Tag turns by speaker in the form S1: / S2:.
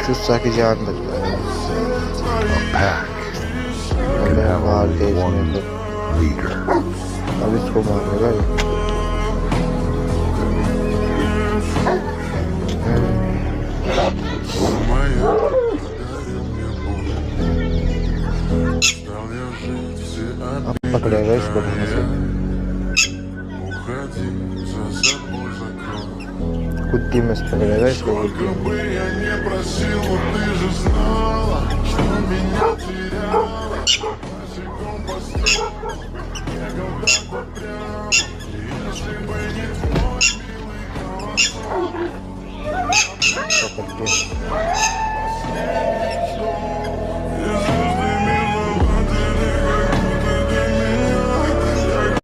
S1: susah ke jantan.
S2: Pack can have only one leader.
S1: Habis kemana kali? Apa kedai guys? Куди мы спрятали guys? Куди?